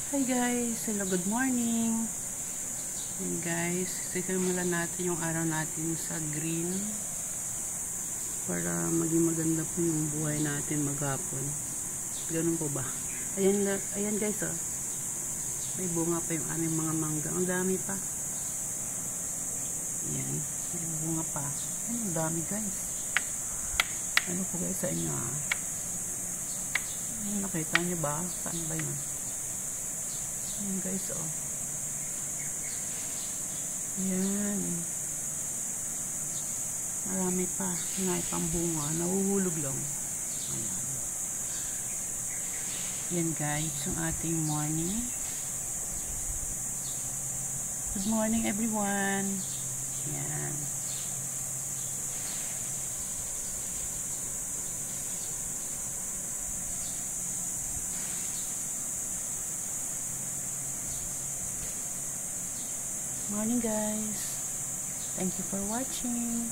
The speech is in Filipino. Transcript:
Hi guys! Hello, good morning! And guys, sisimulan natin yung araw natin sa green para maging maganda po yung buhay natin maghapon. Ganun po ba? Ayan guys, oh. May bunga pa yung aming mga mangga. Ang dami pa. Ayan, may bunga pa. Ayan, ang dami guys. Ano po guys sa inyo, ah? Nakita nyo ba? Saan ba yun? Ayan guys, oh. Ayan. Marami pa. Ngay pang bunga. Nahuhulog lang. Ayan. Ayan guys, yung ating morning. Good morning everyone. Ayan. Morning guys. Thank you for watching.